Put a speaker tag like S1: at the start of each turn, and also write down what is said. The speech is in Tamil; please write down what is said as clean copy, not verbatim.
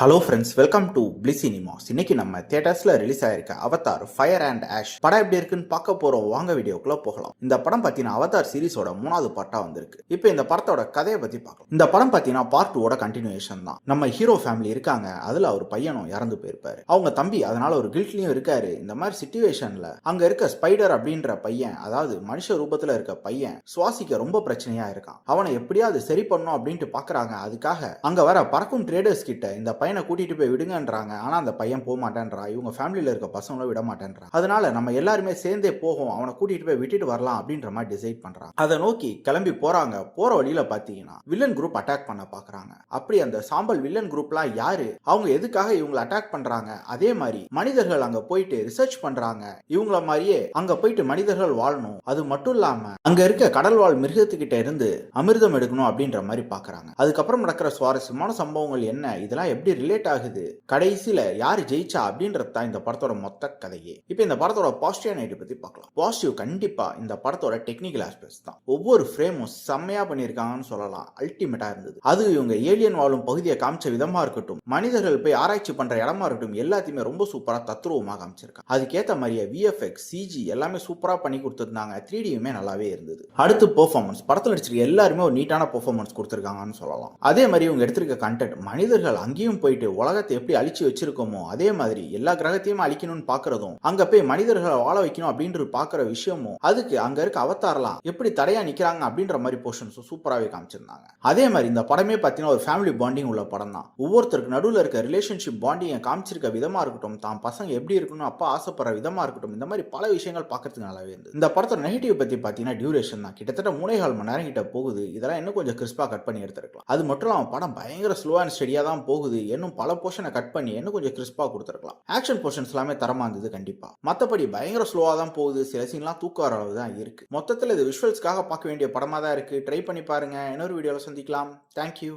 S1: ஹலோ ஃப்ரெண்ட்ஸ், வெல்கம் டு பிளி சினிமாஸ். இன்னைக்கு நம்ம தியேட்டர்ஸ்ல ரிலீஸ் ஆயிருக்க அவதார் ஃபயர் அண்ட் ஆஷ் படம் எப்படி இருக்குன்னு பார்க்க போறோம். வாங்க வீடியோக்குள்ள போகலாம். இந்த படம் பார்த்தீங்கன்னா அவதார் சீரிஸோட 3வது பார்ட்டா வந்திருக்கு. இப்போ இந்த படத்தோட கதையை பத்தி பார்க்கலாம். இந்த படம் பார்த்தீங்கன்னா பார்ட் 2ஓட கண்டினியூஷன் தான். நம்ம ஹீரோ ஃபேமிலி இருக்காங்க, அதுல அவர் பையனும் இறந்து போயிருப்பாரு. அவங்க தம்பி அதனால ஒரு கில்ட்லயும் இருக்காரு. இந்த மாதிரி சிச்சுவேஷன்ல அங்க இருக்க ஸ்பைடர் அப்படின்ற பையன், அதாவது மனுஷ ரூபத்துல இருக்க பையன் சுவாசிக்க ரொம்ப பிரச்சனையா இருக்கான். அவனை எப்படியாவது சரி பண்ணும் அப்படின்ட்டு பாக்குறாங்க. அதுக்காக அங்க வர பறக்கும் ட்ரேடர்ஸ் கிட்ட இந்த பையனை கூட்டிட்டு போய் விடுங்கன்றாங்க. ஆனா அந்த பையன் போக மாட்டேன்றா. இவங்க ஃபேமிலியில இருக்க பசங்களும் விட மாட்டேன்றா. அதனால நம்ம எல்லாருமே சேர்ந்தே போகும், அவனை கூட்டிட்டு போய் விட்டுட்டு வரலாம் அப்படின்ற மாதிரி டிசைட் பண்றாங்க. அதை நோக்கி கிளம்பி போறாங்க. போற வழியில பாத்தீங்கன்னா வில்லன் குரூப் அட்டாக் பண்ண பாக்குறாங்க. அப்படி அந்த சாம்பல் வில்லன் குரூப்லாம் யாரு, அவங்க எதுக்காக இவங்களை அட்டாக் பண்றாங்க, அதே மாதிரி மனிதர்கள் அங்க போயிட்டு ரிசர்ச் பண்றாங்க. இவங்கள மாதிரியே அங்க போயிட்டு மனிதர்கள் வாழணும், அது மட்டும் இல்லாம அங்க இருக்க கடல் வாழ் மிருகத்துக்கிட்ட இருந்து அமிர்தம் எடுக்கணும் அப்படின்ற மாதிரி பாக்குறாங்க. அதுக்கப்புறம் நடக்கிற சுவாரஸ்யமான சம்பவங்கள் என்ன, இதெல்லாம் எப்படி ரிலேட் ஆகுது, கடைசியில யாரு ஜெயிச்சா அப்படின்றது தான் இந்த படத்தோட மொத்த கதையே. இப்போ இந்த படத்தோட பாசிட்டிவ் நைட் பத்தி பார்க்கலாம். பாசிட்டிவ் கண்டிப்பா இந்த படத்தோட டெக்னிக்கல் ஆஸ்பெக்ட்ஸ் தான். ஒவ்வொரு ஃப்ரேமும் செம்மையா பண்ணியிருக்காங்கன்னு சொல்லலாம். அல்டிமேட்டா இருந்தது. அது இவங்க ஏலியன் வாழும் பகுதியை காமிச்ச விதமா இருக்கட்டும், மனிதர்கள் போய் ஆராய்ச்சி பண்ற இடமா இருக்கட்டும், எல்லாத்தையுமே ரொம்ப சூப்பரா தத்ரூபமா காமிச்சிருக்காங்க. அதுக்கேற்ற மாதிரியே விஎஃப்எக்ஸ், சிஜி எல்லாமே சூப்பரா பண்ணி கொடுத்துருந்தாங்க. 3Dயுமே நல்லாவே இருந்தது. அடுத்து பெர்ஃபார்மன்ஸ், படத்தில் நடிச்சிருக்க எல்லாருமே ஒரு நீட்டான பெர்ஃபார்மன்ஸ் கொடுத்துருக்காங்கன்னு சொல்லலாம். அதே மாதிரி இவங்க எடுத்திருக்க கண்டென்ட், மனிதர்கள் அங்கேயும் போயிட்டு உலகத்தை எப்படி அழிச்சு வச்சிருக்கோமோ அதே மாதிரி எல்லா கிரகத்தையும் அழிக்கணும்னு பாக்குறதும், அங்க போய் மனிதர்களை வாழ வைக்கணும் அப்படின்றது பாக்குற விஷயமும், அதுக்கு அங்க இருக்க அவதாரலாம் எப்படி தடையா நிக்கிறாங்க அப்படின்ற மாதிரி போர்ஷன்ஸ் சூப்பராகவே காமிச்சிருந்தாங்க. அதே மாதிரி இந்த படமே பார்த்தீங்கன்னா ஒரு ஃபேமிலி பாண்டிங் உள்ள படம் தான். ஒவ்வொருத்தருக்கு நடுவில் இருக்க ரிலேஷன்ஷிப் பாண்டிங்கை காமிச்சிருக்க விதமா இருக்கட்டும், தான் பசங்க எப்படி இருக்கணும் அப்பா ஆசைப்படுற விதமா இருக்கட்டும், இந்த மாதிரி பல விஷயங்கள் பார்க்கறதுக்கு நல்லாவே இருந்தது. இந்த படத்தோட நெகட்டிவ் பத்தி பார்த்தீங்கன்னா டியூரேஷன் தான். கிட்டத்தட்ட 3.25 மணி நேரம் கிட்ட போகுது. இதெல்லாம் இன்னும் கொஞ்சம் கிறிஸ்பா கட் பண்ணி எடுத்துருக்கலாம். அது மட்டும் இல்லாமல் படம் பயங்கர ஸ்லோ அண்ட் ஸ்டெடியா தான் போகுது. இன்னும் பல போர்ஷனை கட் பண்ணி இன்னும் கொஞ்சம் கிறிஸ்பா கொடுத்துருக்கலாம். ஆக்ஷன் போர்ஷன்ஸ் எல்லாமே தரமா இருந்தது கண்டிப்பா. மற்றபடி பயங்கர ஸ்லோவா தான் போகுது. சில சீன்லாம் தூக்க வர அளவு தான் இருக்கு. மொத்தத்தில் இது விஷுவல்ஸ்க்காக பார்க்க வேண்டிய படமா தான் இருக்கு. ட்ரை பண்ணி பாருங்க. இன்னொரு வீடியோவில் சந்திக்கலாம். தேங்க்யூ.